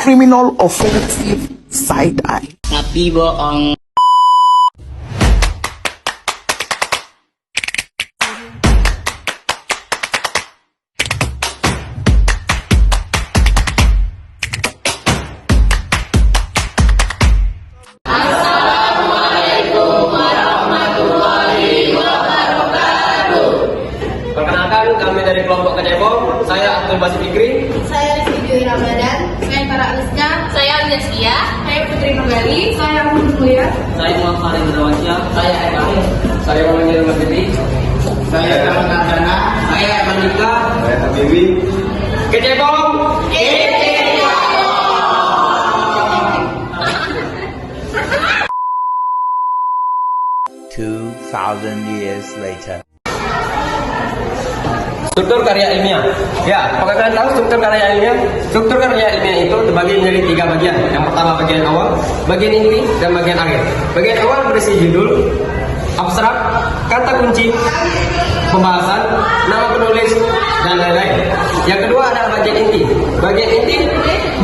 criminal offensive side eye. Tapi bohong. Perkenalkan, kami dari kelompok Kecepom. Saya Abdul Basit Fikri. Saya Rizky Ramadan. Saya Tara Aliska. Saya Alicia. Saya Putri Nugali. Saya Ahmad Mulia. Saya Muhammad Farid Brawansyah. Saya Ibrahim. Saya Muhammad Masjidi. Saya Kamal Ardana. Saya Mandika. Saya Habibi. Kecepom. 2,000 years later. Struktur karya ilmiah. Ya, apakah kalian tahu struktur karya ilmiah? Struktur karya ilmiah itu terbagi menjadi 3 bagian. Yang pertama bagian awal, bagian inti, dan bagian akhir. Bagian awal berisi judul, abstrak, kata kunci, pembahasan, nama penulis, dan lain-lain. Yang kedua adalah bagian inti. Bagian inti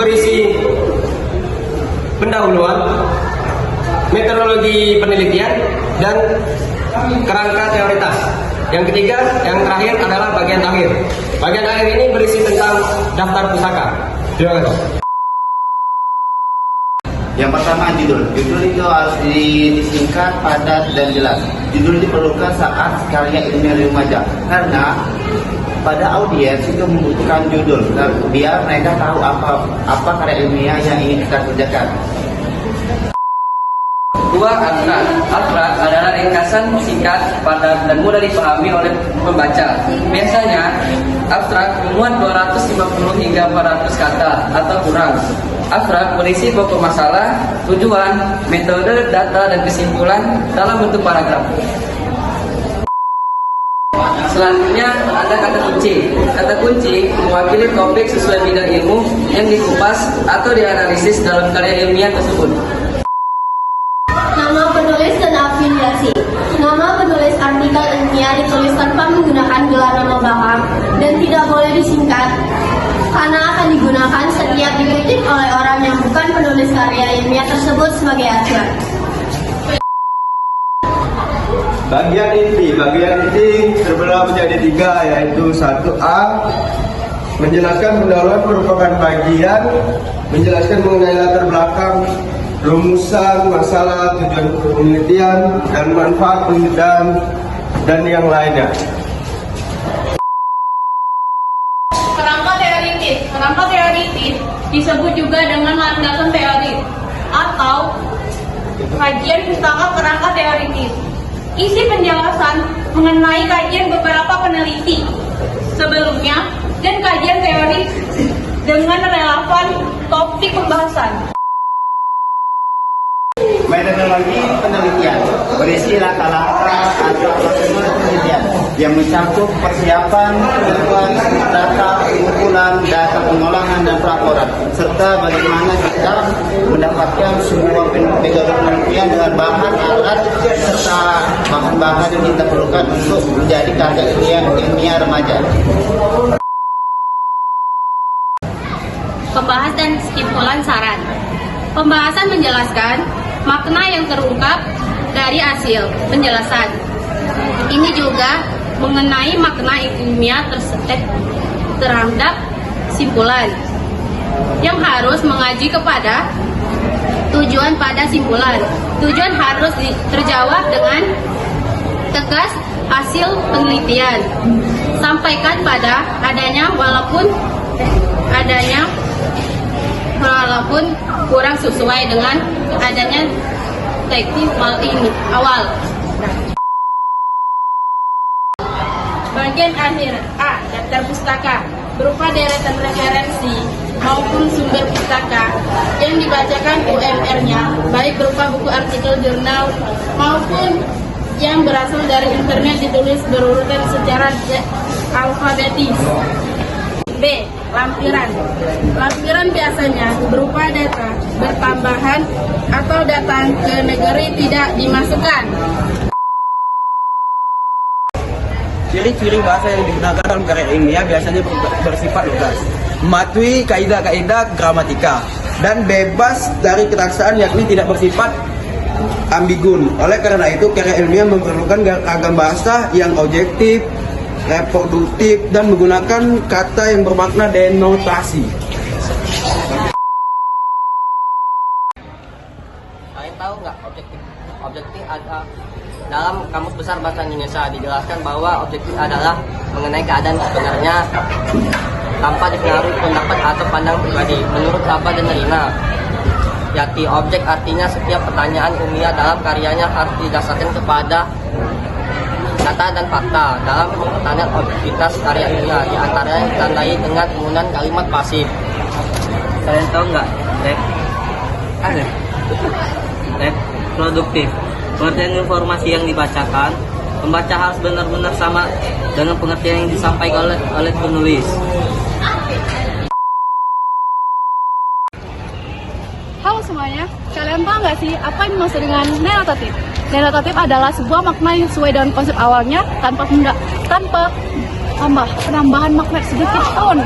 berisi pendahuluan, metodologi penelitian, dan kerangka teoritas. Yang ketiga, yang terakhir adalah bagian akhir. Bagian akhir ini berisi tentang daftar pusaka. Terima kasih. Yang pertama judul. Judul itu harus disingkat, padat, dan jelas. Judul diperlukan saat karya ilmiah remaja karena pada audiens itu membutuhkan judul biar mereka tahu apa karya ilmiah yang ingin kita kerjakan. Dua, abstrak. Abstrak adalah ringkasan singkat, padat, dan mudah dipahami oleh pembaca. Biasanya, abstrak memuat 250 hingga 400 kata atau kurang. Abstrak berisi pokok masalah, tujuan, metode, data, dan kesimpulan dalam bentuk paragraf. Selanjutnya ada kata kunci. Kata kunci mewakili topik sesuai bidang ilmu yang dikupas atau dianalisis dalam karya ilmiah tersebut. Nama penulis dan afiliasi. Nama penulis artikel ilmiah ditulis tanpa menggunakan gelar nama bahang dan tidak boleh disingkat karena akan digunakan setiap dikutip oleh orang yang bukan penulis karya ilmiah tersebut sebagai acuan. Bagian inti terbelah menjadi 3, yaitu 1A menjelaskan pendahuluan merupakan bagian menjelaskan mengenai latar belakang, rumusan, masalah, tujuan penelitian, dan manfaat penelitian dan yang lainnya. Kerangka teoritis. Kerangka teoritis disebut juga dengan landasan teori atau kajian pustaka kerangka teoritis. Isi penjelasan mengenai kajian beberapa peneliti sebelumnya dan kajian teori dengan relevan topik pembahasan. Metodologi penelitian berisi langkah-langkah atau prosedur penelitian yang mencakup persiapan, tujuan, data, kumpulan, data pengolahan, dan pelaporan, serta bagaimana kita mendapatkan semua metode penelitian dengan bahan alat serta bahan-bahan yang kita perlukan untuk menjadi karya ilmiah remaja. Pembahas dan kesimpulan saran. Pembahasan menjelaskan makna yang terungkap dari hasil penjelasan. Ini juga mengenai makna ilmiah terhadap simpulan yang harus mengaji kepada tujuan pada simpulan. Tujuan harus terjawab dengan tegas hasil penelitian. Sampaikan pada adanya walaupun kurang sesuai dengan adanya teknik awal. Bagian akhir. A. Daftar pustaka berupa deretan referensi maupun sumber pustaka yang dibacakan UMR-nya, baik berupa buku, artikel, jurnal maupun yang berasal dari internet, ditulis berurutan secara alfabetis. B. Lampiran. Lampiran biasanya berupa data bertambahan atau datang ke negeri tidak dimasukkan. Ciri-ciri bahasa yang digunakan dalam karya ilmiah biasanya bersifat lugas, mematuhi kaidah-kaidah gramatika, dan bebas dari ketaksaan, yakni tidak bersifat ambigun. Oleh karena itu, karya ilmiah memerlukan ragam bahasa yang objektif, reproduktif, dan menggunakan kata yang bermakna denotasi. Kalian tahu nggak objektif? Objektif ada dalam Kamus Besar Bahasa Indonesia dijelaskan bahwa objektif adalah mengenai keadaan sebenarnya tanpa dipengaruhi pendapat atau pandang pribadi menurut Sapa dan Nerina. Yakni objek artinya setiap pertanyaan ilmiah dalam karyanya harus didasarkan kepada data dan fakta. Dalam pertanyaan objektivitas karya ilmiah diantaranya ditandai dengan penggunaan kalimat pasif. Kalian tahu nggak, produktif. Pengertian informasi yang dibacakan, pembaca harus benar-benar sama dengan pengertian yang disampaikan oleh penulis. Halo semuanya, kalian tahu nggak sih apa yang dimaksud dengan denotatif? Denotatif adalah sebuah makna yang sesuai dengan konsep awalnya tanpa penambahan makna sedikit pun.